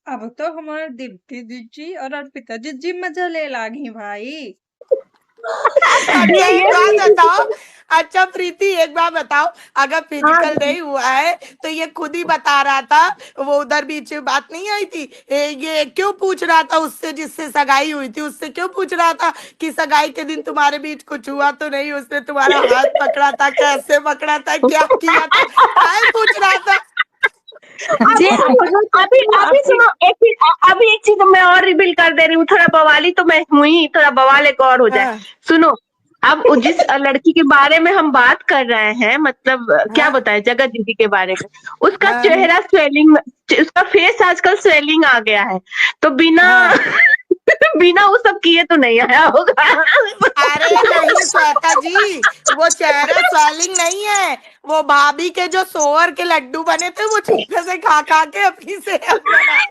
अब तो हमारे दीप्ति दीदी और अर्पिता जी मजा ले लागी भाई। अच्छा ये एक बात भी बताओ। अच्छा प्रीति एक बात बताओ, अगर हाँ फिजिकल नहीं हुआ है तो ये खुद ही बता रहा था। वो उधर बीच में बात नहीं आई थी, ये क्यों पूछ रहा था उससे जिससे सगाई हुई थी, उससे क्यों पूछ रहा था कि सगाई के दिन तुम्हारे बीच कुछ हुआ तो नहीं, उसने तुम्हारा हाथ पकड़ा था, कैसे पकड़ा था, क्या किया था, काय पूछ रहा था। अभी अभी अभी सुनो एक चीज, अभी एक चीज मैं और रिवील कर दे रही हूँ। थोड़ा बवाली तो मैं हुई, थोड़ा बवाल एक और हो जाए। हाँ सुनो, अब जिस लड़की के बारे में हम बात कर रहे हैं, मतलब क्या हाँ बताएं, जगत दीदी के बारे में, उसका हाँ चेहरा स्वेलिंग, उसका फेस आजकल स्वेलिंग आ गया है, तो बिना हाँ। बिना वो सब किए तो नहीं आया होगा। अरे नहीं श्वेता जी, वो चेहरा स्वेलिंग नहीं है, वो भाभी के जो सोअर के लड्डू बने थे वो चुपके से खा खा के अपनी सेहत बनाए।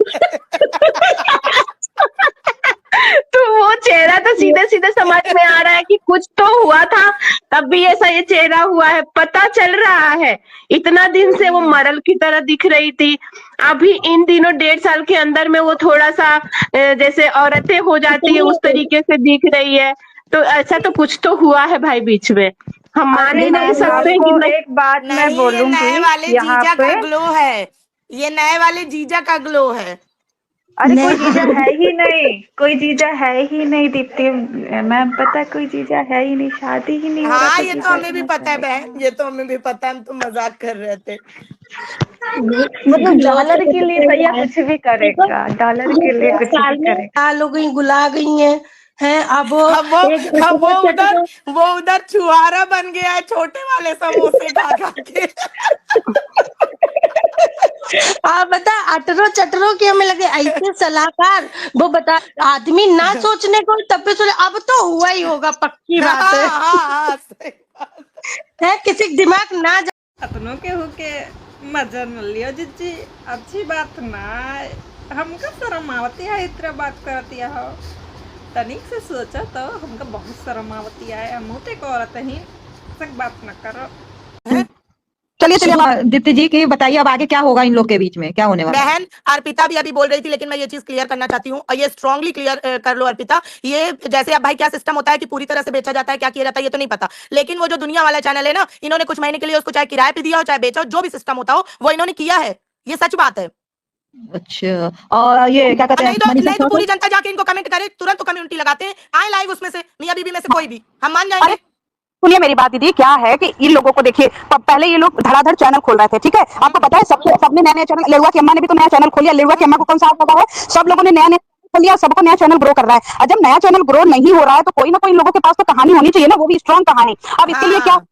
तो वो चेहरा तो सीधे सीधे समझ में आ रहा है कि कुछ तो हुआ था, तब भी ऐसा ये चेहरा हुआ है, पता चल रहा है। इतना दिन से वो मरल की तरह दिख रही थी, अभी इन दिनों 1.5 साल के अंदर में वो थोड़ा सा जैसे औरतें हो जाती है उस तरीके से दिख रही है। तो ऐसा तो कुछ तो हुआ है भाई बीच में, हम मान ही नहीं सकते कि आपको नहीं। एक बात मैं नहीं ये बोलूंगी नए वाले यहाँ जीजा पे। का ग्लो है, ये नए वाले जीजा का ग्लो है। अरे कोई जीजा है ही नहीं, कोई जीजा है ही नहीं दीप्ति मैम, पता है कोई जीजा है ही नहीं, शादी ही नहीं हो रहा हाँ तो ये तो जीजा हमें भी कहाँ से पता है आएगा। बहन, ये तो हमें भी पता है, हम तो मजाक कर रहे थे। मतलब डॉलर के लिए भैया कुछ भी देखो, करेगा, डॉलर ये के लिए 1 कुछ भी साल में करेगा। लाल हो गई, गुला गई हैं अब वो अब वो एक अब वो उधर चटको। वो उधर छुआरा बन गया है छोटे वाले समोसे खा खा के। आप बता, अटरो चटरो के हमें लगे ऐसे सलाहकार, वो बता, आदमी ना सोचने को तब भी सोचे, अब तो हुआ ही होगा, पक्की हाँ बात हाँ सही बात। है किसी का दिमाग ना अपनों के होके मजा न लियो जीजी, अच्छी बात ना है। हमका शर्म आवती है इतना बात करती हो, तनिक से सोचा तो हमका बहुत शर्म आवती है, हम एक औरत ही सक बात न करो। चलिए चलिए दीप्ति जी की बताइए अब आगे क्या होगा इन लोग के बीच में, क्या होने वाला है? बहन अर्पिता भी अभी बोल रही थी, लेकिन मैं ये चीज क्लियर करना चाहती हूँ और ये स्ट्रांगली क्लियर कर लो अर्पिता। ये जैसे अब भाई क्या सिस्टम होता है कि पूरी तरह से बेचा जाता है, क्या किया जाता है ये तो नहीं पता, लेकिन वो जो दुनिया वाला चैनल है ना, इन्होंने कुछ महीने के लिए उसको चाहे किराए पे दिया हो चाहे बेचा हो, जो भी सिस्टम होता हो वो इन्होंने किया है, ये सच बात है। अच्छा, और ये क्या कहते हैं मनीषा नहीं तो सर? पूरी जनता जाके इनको कमेंट करे, तुरंत तो कम्युनिटी लगाते हैं, आए लाइव उसमें से मियां बीबी में से कोई भी, हम मान अरे जाएंगे। सुनिए मेरी बात दीदी, क्या है कि इन लोगों को देखिए, पहले ये लोग धड़ाधड़ चैनल खोल रहे थे, ठीक है, आपको पता है सबने नया नया चैनल, लेरुआ की अम्मा ने भी तो नया चैनल खोल लिया, लेरुआ की अम्मा को कौन सा हाथ लगा है, सब लोगों ने नया नया खोल लिया, सबको नया चैनल ग्रो कर रहा है। और जब नया चैनल ग्रो नहीं हो रहा है तो कोई ना कोई इन लोगों के पास तो कहानी होनी चाहिए ना, वो भी स्ट्रॉन्ग कहानी। अब इसके लिए क्या, हाँ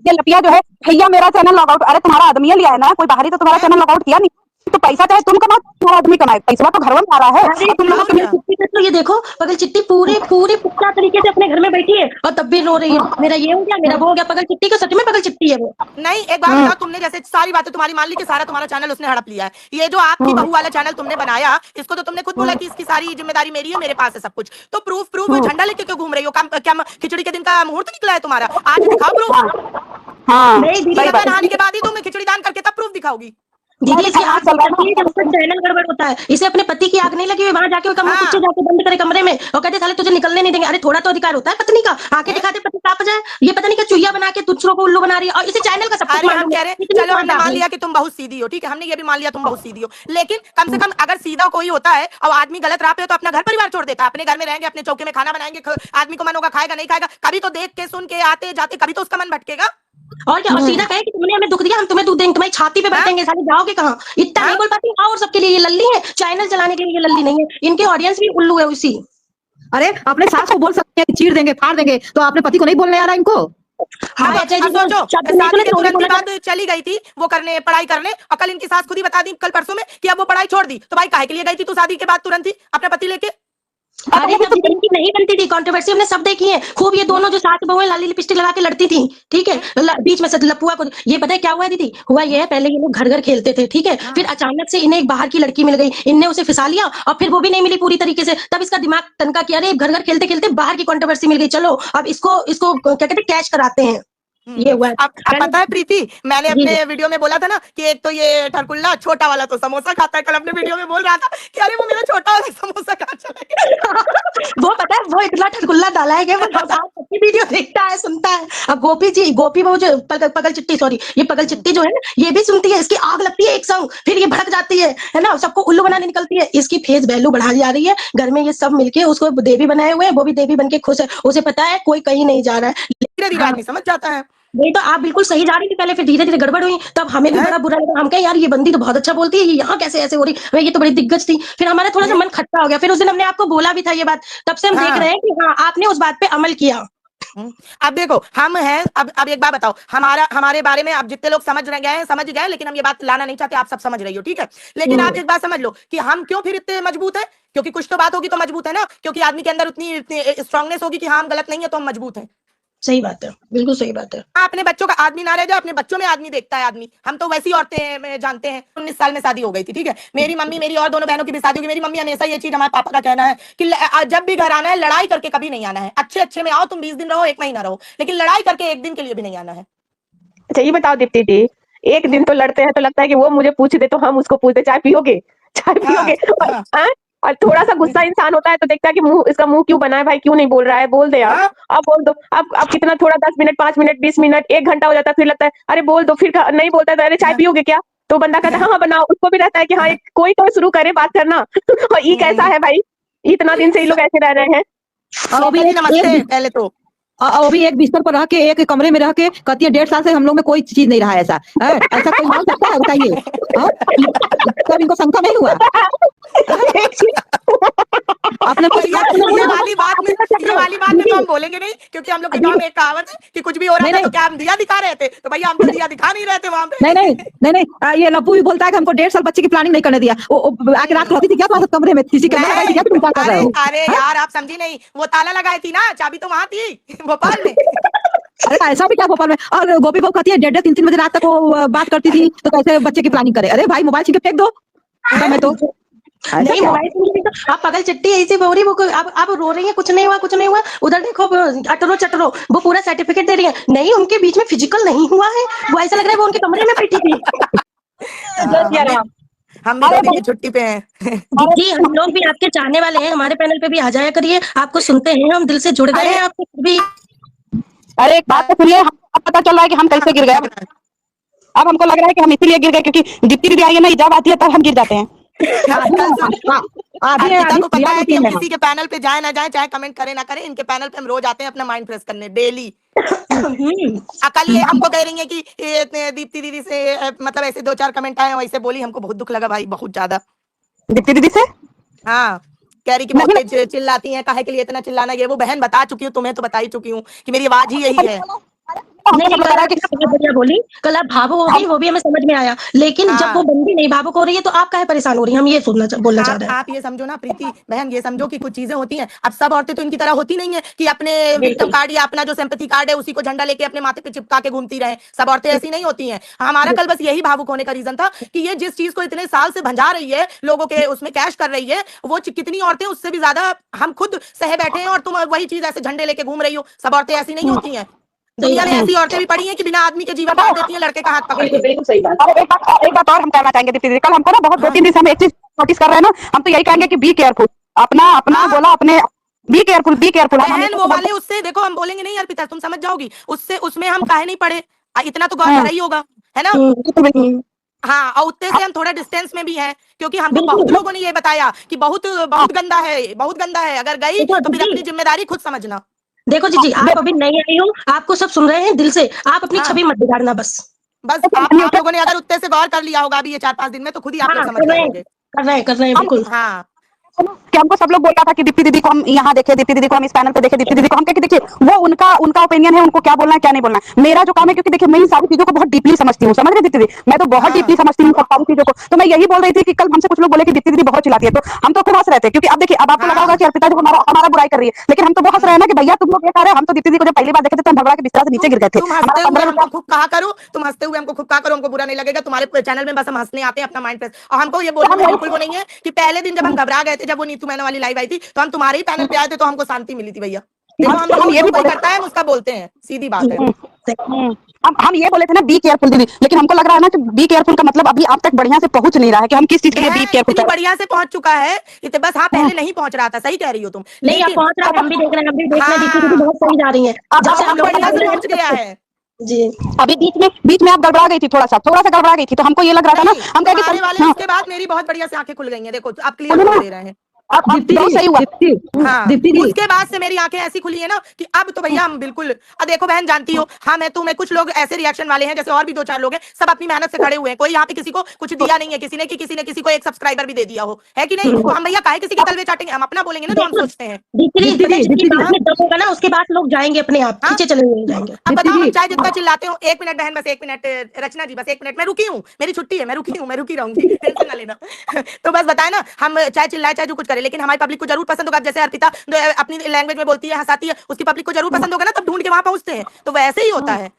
ये लपिया जो है, भैया मेरा चैनल लॉग आउट, अरे तुम्हारा आदमी लिया है ना, कोई बाहरी तो तुम्हारा चैनल लॉग आउट किया नहीं, तो पैसा चाहे तुम कमाओ तुम्हारा आदमी कमाए, पैसा तो घर में आ रहा है, और तुम लोगों और के क्या। चिट्टी का तो ये देखो, पगल चिट्टी पूरी पूरी पुख्ता तरीके से अपने घर में बैठी है और तब भी रो रही है, मेरा ये हो गया, मेरा वो हो गया। पगल चिट्टी का सच में पगल चिट्टी है वो। नहीं एक बात बताओ, तुमने जैसे सारी बातें तुम्हारी मान ली कि सारा तुम्हारा चैनल उसने हड़प लिया है, ये जो आपकी बहू वाला चैनल तुमने बनाया, इसको तो तुमने खुद बोला कि इसकी सारी जिम्मेदारी मेरी है, मेरे पास है सब कुछ, तो प्रूफ प्रूफ झंडा लेके क्यों घूम रही हो? क्या खिचड़ी के दिन का मुहूर्त निकला है तुम्हारा? आज दिखाओ प्रूफ। हाँ नहीं दीदी, ये नहाने के बाद ही तुम खिचड़ी दान करके तब प्रूफ दिखाओगी। दीदी इसकी आग चल रहा निकलती है जब उसका चैनल गड़बड़ होता है। इसे अपने पति की आग नहीं लगी हुई, वहां जाके कमरे कुछ जाके बंद करे कमरे में और कहते साले तुझे निकलने नहीं देंगे। अरे थोड़ा तो अधिकार होता है पत्नी का, आंखें दिखाते पति कांप जाए, ये पता नहीं क्या चुईया बना के दूसरों को उल्लू बना रही है और इसे चैनल का सब कुछ अरे हम मालूम कह है। रहे हैं इतनी चलो हमने समझदार मान है। लिया कि तुम बहुत सीधी हो, ठीक है, हमने ये भी मान लिया तुम बहुत सीधी हो, लेकिन कम से कम अगर सीधा कोई होता है और आदमी गलत राह पे हो तो अपना घर परिवार छोड़ देता है, अपने घर में रहेंगे, अपने चौके में खाना बनाएंगे, आदमी को मन होगा खाएगा नहीं खाएगा, कभी तो देख के सुन के आते जाते कभी तो उसका मन भटकेगा। और क्या, और सीधा कहे कि तुमने हमें दुख दिया, हम तुम्हें दुख देंगे, तुम्हारी छाती पे बैठेंगे, साले जाओगे कहाँ? इतना नहीं बोल पाती। हाँ, और सबके लिए ये लल्ली है, चैनल चलाने के लिए ये लल्ली नहीं है, इनके ऑडियंस भी उल्लू है उसी। अरे अपने सास को बोल सकते हैं चीर देंगे फाड़ देंगे, तो आपने पति को नहीं बोलने आ रहा इनको? हाँ अजय जी, सोचो शब्द नहीं शादी सुने के तो तुरंत ही बोला बाद चली गई थी वो करने, पढ़ाई करने, और कल इनकी सास खुद ही बता दी कल परसों में कि अब वो पढ़ाई छोड़ दी, तो भाई काहे के लिए गई थी तू शादी के बाद तुरंत ही अपने पति लेके? अरे जब इनकी नहीं बनती थी कंट्रोवर्सी हमने सब देखी है खूब। ये दोनों जो सास बहू लाली लिपस्टिक लगा के लड़ती थी, ठीक है, बीच में से लपुआ को, ये पता है क्या हुआ दीदी? हुआ ये है, पहले ये लोग घर घर खेलते थे, ठीक है, फिर अचानक से इन्हें एक बाहर की लड़की मिल गई, इनने उसे फिसा लिया और फिर वो भी नहीं मिली पूरी तरीके से, तब इसका दिमाग तनका किया, अरे घर घर खेलते खेलते बाहर की कंट्रोवर्सी मिल गई, चलो अब इसको इसको क्या कहते हैं कैच कराते हैं। ये हुआ है। अब पता है प्रीति, मैंने जी, अपने वीडियो में बोला था ना कि एक तो ये ठरकुल्ला छोटा वाला तो समोसा खाता है, कल अपने वीडियो में बोल रहा था कि अरे वो मेरा छोटा वाला समोसा कहाँ चला गया। वो पता है वो इतना ठरकुल्ला डाला है कि वो सबकी वीडियो देखता है, सुनता है। अब गोपी वो जो पगल चिट्टी, सॉरी, ये पगल चिट्टी जो है ना, ये भी सुनती है, इसकी आग लगती है एक संग, फिर ये भड़क जाती है ना, सबको उल्लू बनाने निकलती है। इसकी फेस वैल्यू बढ़ा जा रही है, घर में ये सब मिलके उसको देवी बनाए हुए हैं, वो भी देवी बन के खुश है, उसे पता है कोई कहीं नहीं जा रहा है। धीरे धीरे आदमी समझ जाता है। वही तो, आप बिल्कुल सही जा रही थी पहले, फिर धीरे धीरे गड़बड़ हुई, तब हमें भी बड़ा बुरा लगा। हम कहे यार ये बंदी तो बहुत अच्छा बोलती है, ये यहाँ कैसे ऐसे हो रही, ये तो बड़ी दिग्गज थी। फिर हमारा थोड़ा सा मन खट्टा हो गया, फिर उस दिन हमने आपको बोला भी था ये बात, तब से हम देख रहे हैं कि हाँ आपने उस बात पे अमल किया। अब देखो हम हैं, अब एक बात बताओ, हमारे बारे में अब जितने लोग समझ गए हैं समझ गए हैं, लेकिन हम ये बात लाना नहीं चाहते, आप सब समझ रही हो, ठीक है। लेकिन आप एक बात समझ लो कि हम क्यों फिर इतने मजबूत हैं, क्योंकि कुछ तो बात होगी तो मजबूत है ना, क्योंकि आदमी के अंदर उतनी स्ट्रांगनेस होगी कि हाँ हम गलत नहीं है तो हम मजबूत हैं। सही बात है, बिल्कुल सही बात है। अपने बच्चों का आदमी ना रह जाए, अपने बच्चों में आदमी देखता है आदमी। हम तो वैसी औरतें जानते हैं। 19 साल में शादी हो गई थी, ठीक है। मेरी मम्मी, मेरी और दोनों बहनों की भी शादी होगी। मेरी मम्मी हमेशा ये चीज, हमारे पापा का कहना है कि जब भी घर आना है लड़ाई करके कभी नहीं आना है। अच्छे अच्छे में आओ, तुम 20 दिन रहो, 1 महीना रहो, लेकिन लड़ाई करके 1 दिन के लिए भी नहीं आना है। अच्छा ये बताओ दीप्ति जी, एक दिन तो लड़ते हैं तो लगता है कि वो मुझे पूछ दे तो हम उसको पूछते चाय पियोगे, चाय पियोगे, और थोड़ा सा गुस्सा इंसान होता है तो देखता है कि मुंह, इसका मुंह क्यों बना है भाई, क्यों नहीं बोल रहा है, बोल दे यार, अब बोल दो। अब कितना थोड़ा 10 मिनट, 5 मिनट, 20 मिनट, 1 घंटा हो जाता है, फिर लगता है अरे बोल दो, फिर नहीं बोलता है तो अरे चाय पियोगे क्या, तो बंदा कहता है हाँ हाँ बनाओ। उसको भी रहता है कि हाँ कोई तो शुरू करे बात करना। और ये कैसा है भाई, इतना दिन से ये लोग ऐसे रह रहे हैं। नमस्ते पहले तो वो भी एक बिस्तर पर रह के, एक कमरे में रह के कहती है 1.5 साल से हम लोग में कोई चीज नहीं रहा है, ऐसा है? ऐसा कोई मान सकता है बताइए? तब इनको शंका नहीं हुआ? आपने ये वाली बात में तो हम बोलेंगे नहीं, क्योंकि हम लोग के गांव में एक कहावत है कि कुछ भी हो रहा था तो क्या हम दिया दिखा रहे थे, तो भैया हम तो दिया दिखा नहीं रहे थे वहां पे। नहीं, ये लप्पू भी बोलता है कि हमको 1.5 साल बच्चे की प्लानिंग नहीं करने दिया। वो आके रात रहती थी क्या तुम्हारे कमरे में? किसी कैमरा लगाई थी क्या? तुम क्या कर रहे हो? अरे यार आप समझी नहीं, वो ताला लगाई थी ना, चाबी तो वहां थी भोपाल में। अरे ऐसा भी क्या भोपाल में? और गोपी बहू कहती है 1.5 3 बजे रात तक वो बात करती थी, तो कैसे बच्चे की प्लानिंग करे? अरे भाई मोबाइल छीन के फेंक दो। मैं तो नहीं मोबाइल तो आप पगल चिट्टी ऐसी बोल रही, वो अब रो रही है, कुछ नहीं हुआ, कुछ नहीं हुआ। उधर देखो अटरो चटरो, वो पूरा सर्टिफिकेट दे रही है। नहीं, उनके बीच में फिजिकल नहीं हुआ है, वो ऐसा लग रहा है वो उनके कमरे में बैठी थी। हम भी दीदी की छुट्टी पे हैं। दीदी हम लोग भी आपके चाहने वाले हैं, हमारे पैनल पे भी आ जाया करिए, आपको सुनते हैं, हम दिल से जुड़ गए हैं आपके भी। अरे एक बात तो सुनिए, हमको पता चल रहा है कि हम कैसे गिर गए। अब हमको लग रहा है कि हम इसीलिए गिर गए क्योंकि दीप्ति दीदी आई है ना, जब आती है तब हम गिर जाते हैं। अर्पिता को पता है कि हम किसी के पैनल पे जाए ना जाए, चाहे कमेंट करे ना करे, इनके पैनल पे हम रोज आते हैं अपना माइंड फ्रेश करने डेली। कल ये हमको कह रही है कि दीप्ति दीदी से मतलब ऐसे 2-4 कमेंट आए, वैसे बोली, हमको बहुत दुख लगा भाई, बहुत ज्यादा। दीप्ति दीदी से हाँ, कह रही कि बहुत तेज चिल्लाती हैं, काहे के लिए इतना चिल्लाना। ये वो बहन बता चुकी हूँ, तुम्हें तो बता ही चुकी हूँ कि मेरी आवाज ही यही है। नहीं बोली कल आप भावुक हो गई, वो भी हमें समझ में आया, लेकिन जब वो बंदी नहीं भावुक हो रही है तो आप काहे परेशान हो रही हैं? हम ये बोलना चाह रहे हैं। आप ये समझो ना प्रीति बहन, ये समझो कि कुछ चीजें होती हैं। अब सब औरतें तो इनकी तरह होती नहीं है कि अपने विक्टिम कार्ड या अपना जो सिंपैथी कार्ड है उसी को झंडा लेके अपने माथे पे चिपका के घूमती रहे। सब औरतें ऐसी नहीं होती हैं। हमारा कल बस यही भावुक होने का रीजन था कि ये जिस चीज को इतने साल से भंजा रही है, लोगों के उसमें कैश कर रही है, वो कितनी औरतें उससे भी ज्यादा हम खुद सहे बैठे हैं, और तुम वही चीज ऐसे झंडे लेके घूम रही हो। सब औरतें ऐसी नहीं होती हैं। दुनिया में ऐसी औरतें भी पड़ी हैं कि बिना आदमी के जीवन काट देती हैं लड़के का हाथ पकड़ के। बिल्कुल सही बात। और एक बात और हम कहना चाहेंगे दीप्ति दीदी, कल हमको ना बहुत 2-3 दिन से हम एक चीज नोटिस कर रहे हैं ना, हम तो यही कहेंगे कि बी केयरफुल, अपना बोला अपने, बी केयरफुल। बहन वो वाले उससे देखो, हम बोलेंगे नहीं अर्पिता, तुम समझ जाओगी, उससे उसमें हम काहे नहीं पड़े, इतना तो गौर करा ही होगा, है ना। हाँ, और उतने से हम थोड़ा डिस्टेंस में भी हैं, क्योंकि हमको बहुत लोगों ने ये बताया कि बहुत गंदा है, बहुत गंदा है। अगर गई तो फिर अपनी जिम्मेदारी खुद समझना। देखो जी, आप अभी नहीं आई हो, आपको सब सुन रहे हैं दिल से, आप अपनी छवि मत बिगाड़ना बस। आप लोगों ने अगर उत्ते से गौर कर लिया होगा अभी ये 4-5 दिन में, तो खुद ही आप लोग समझ जाओगे। कर रहे हैं बिल्कुल। हाँ, कि हमको सब लोग बोलता था कि दीप्ति दीदी को हम यहाँ देखे, दीप्ति दीदी को हम इस पैनल पे देखे, दीप्ति दीदी को हम कहे देखिए वो उनका ओपिनियन है, उनको क्या बोलना है क्या नहीं बोलना है। मेरा जो काम है, क्योंकि देखिए मैं इन सारी चीजों को बहुत डीपली समझती हूँ, समझ रहे दीप्ति दीदी, मैं तो बहुत डीपली समझती हूँ सब सारी चीजों को। तो मैं यही बोल रही थी कि कल हमसे कुछ लोग बोले कि दीप्ति दीदी बहुत चिल्लाती है, तो हम तो हंस रहे थे, क्योंकि अब देखिए अब आपको लगा होगा कि अर्पिता जो हमारा बुराई कर रही है, लेकिन हम तो वो हंस रहे हैं ना कि भैया तुम लोग ये कह रहे हो, हम तो दीप्ति दीदी को जब पहली बार देखे थे तो हम भगवा के बिस्तर से नीचे गिर गए थे। तुम हंसते हुए हमको खूब कहा करो, तुम हंसते हुए हमको खूब कहा करो, हमको बुरा नहीं लगेगा। तुम्हारे चैनल में बस हम हंसने आते हैं, अपना माइंड फ्रेश। और हमको ये बोलने में बिल्कुल वो नहीं है कि पहले दिन जब हम घबरा गए थे, जब वो नीतू मैनन वाली लाइव आई थी, तो हम तुम्हारे ही पैनल पे आए थे, तो हमको शांति मिली थी भैया। देखो हम ये भी करता है, हम उसका बोलते हैं, सीधी बात है। अब हम ये बोले थे ना बी केयरफुल दीदी, लेकिन हमको लग रहा है ना कि बी केयरफुल का मतलब अभी आप तक बढ़िया से पहुंच नहीं रहा है कि हम किस चीज के लिए बी है, केयरफुल इतनी कर बढ़िया से पहुंच चुका है, इतने बस हाँ पहले नहीं पहुंच रहा था, सही कह रही हो तुम, नहीं अब लेकिन पहुंच रहा है, हम भी देख रहे हैं, हम भी देख रहे हैं, दीदी हाँ भी बहुत सही जा रही है। जब से अब हम लोग बढ़िया से पहुंच गया है। जी अभी बीच में आप गड़बड़ा गई थी, थोड़ा सा गड़बड़ा गई थी, तो हमको ये लग रहा था ना, नहीं हम कहे कि तुम्हारे वाले हाँ, उसके बाद मेरी बहुत बढ़िया से आंखें खुल गई हैं, देखो आप क्लियर बोलो बोल ना, दे रहे हैं। अब दीप्ति बहुत जी, सही हुआ। हाँ दीप्ति जी, उसके बाद से मेरी आंखें ऐसी खुली है ना कि अब तो भैया हम बिल्कुल, अब देखो बहन जानती हो, हाँ मैं तुम्हें, कुछ लोग ऐसे रिएक्शन वाले हैं, जैसे और भी 2-4 लोग हैं, सब अपनी मेहनत से खड़े हुए हैं, कोई यहाँ पे किसी को कुछ दिया नहीं है, किसी ने कि किसी ने किसी को एक सब्सक्राइबर भी दे दिया हो, है कि नहीं, तो हम भैया काहे किसी के तलवे चाटेंगे, हम अपना बोलेंगे ना जो हम देखो सोचते हैं। दीदी दीप्ति पता है जी, जिसकी दीप्ति बात जी, में दम होगा ना उसके बाद लोग जाएंगे अपने आप, हाँ खींचे चले जाएंगे। अब दीप्ति बताओ हम जी, चाहे जितना चिल्लाते हो, 1 मिनट बहन, बस 1 मिनट, रचना जी बस 1 मिनट, मैं रुकी हूँ, मेरी छुट्टी है, मैं रुकी रहूंगी, टेंशन ना लेना। तो बस बताए ना, हम चाहे चिल्लाए चाहे जो कुछ करे, लेकिन हमारी पब्लिक को जरूर पसंद होगा, जैसे अर्पिता जो अपनी लैंग्वेज में बोलती है, हंसाती है, उसकी पब्लिक को जरूर पसंद होगा ना, तब ढूंढ के वहां पहुंचते हैं, तो वैसे ही होता है।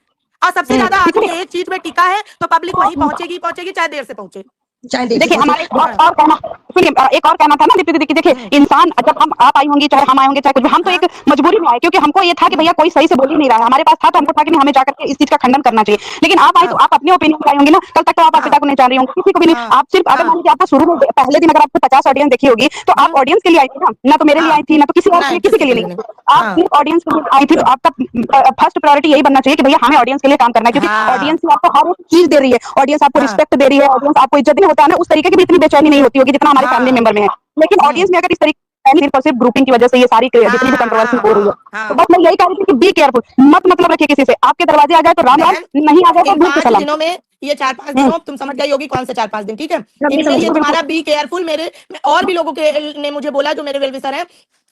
और सबसे ज्यादा आदमी एक चीज में टिका है तो पब्लिक वहीं पहुंचेगी पहुंचेगी, चाहे देर से पहुंचे। चाहे देख देखिए पहुंचे। हमारे और कहना, सुनिए एक और कहना था ना दीप्ति दीदी की, देखिए इंसान जब हम आप आई होंगी चाहे हम आए होंगे चाहे कुछ भी, हम तो एक मजबूरी में आए, क्योंकि हमको ये था कि भैया कोई सही से बोल ही नहीं रहा है, हमारे पास था तो हमको था कि नहीं हमें जाकर के इस चीज का खंडन करना चाहिए, लेकिन आप आए तो आप अपने ओपिनियन आई होंगी ना, कल तक तो आप अर्पिता को नहीं जान रही होंगी, किसी को भी नहीं, आप सिर्फ अगर मान लीजिए आपको शुरू में पहले दिन अगर आपको 50 ऑडियंस देखी होगी तो आप ऑडियंस के लिए आई थी ना तो मेरे लिए आई थी, ना तो किसी और के लिए, किसी के लिए नहीं, आप सिर्फ ऑडियंस के लिए आई थी, तो आपका फर्स्ट प्रायोरिटी यही बनना चाहिए कि भैया हमें ऑडियंस के लिए काम करना है, क्योंकि ऑडियंस आपको हर एक चीज दे रही है, ऑडियंस आपको रिस्पेक्ट दे रही है, ऑडियंस आपको इज्जत नहीं होता है ना उस तरीके की भी इतनी बेचैनी नहीं होती होगी जितना हमारे फैमिली मेंबर में है, लेकिन ऑडियंस में अगर इस तरीके सिर्फ और सिर्फ ग्रुपिंग की वजह से ये सारी जितनी भी कंट्रोवर्सी हो रही है, तो बस मैं यही कह रही थी कि बी केयरफुल, मत मतलब रखिए किसी से, आपके दरवाजे आ जाए तो राम राम, नहीं आ जाए तो इन दूर से 5 सलाम। दिनों में, ये 4-5 दिनों तुम समझ गई होगी कौन से 4-5 दिन, ठीक है, इनमें ये तुम्हारा बी केयरफुल मेरे और भी लोगों के ने मुझे बोला जो मेरे वेल विशर हैं,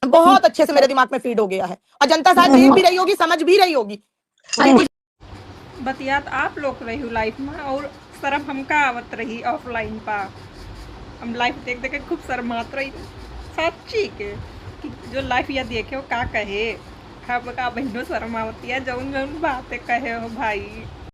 बहुत अच्छे से मेरे दिमाग में फीड हो गया है, और जनता शायद देख भी रही होगी, समझ भी रही होगी। बतियात आप लोग रही हूँ लाइफ में, और शर्म हमका आवत रही ऑफलाइन पा, हम लाइफ देख देख के खूब शर्मात रही सच्ची के, कि जो लाइफ या देखे हो का कहे, हम का बहनों शर्म आवती है जौन जौन बातें कहे हो भाई।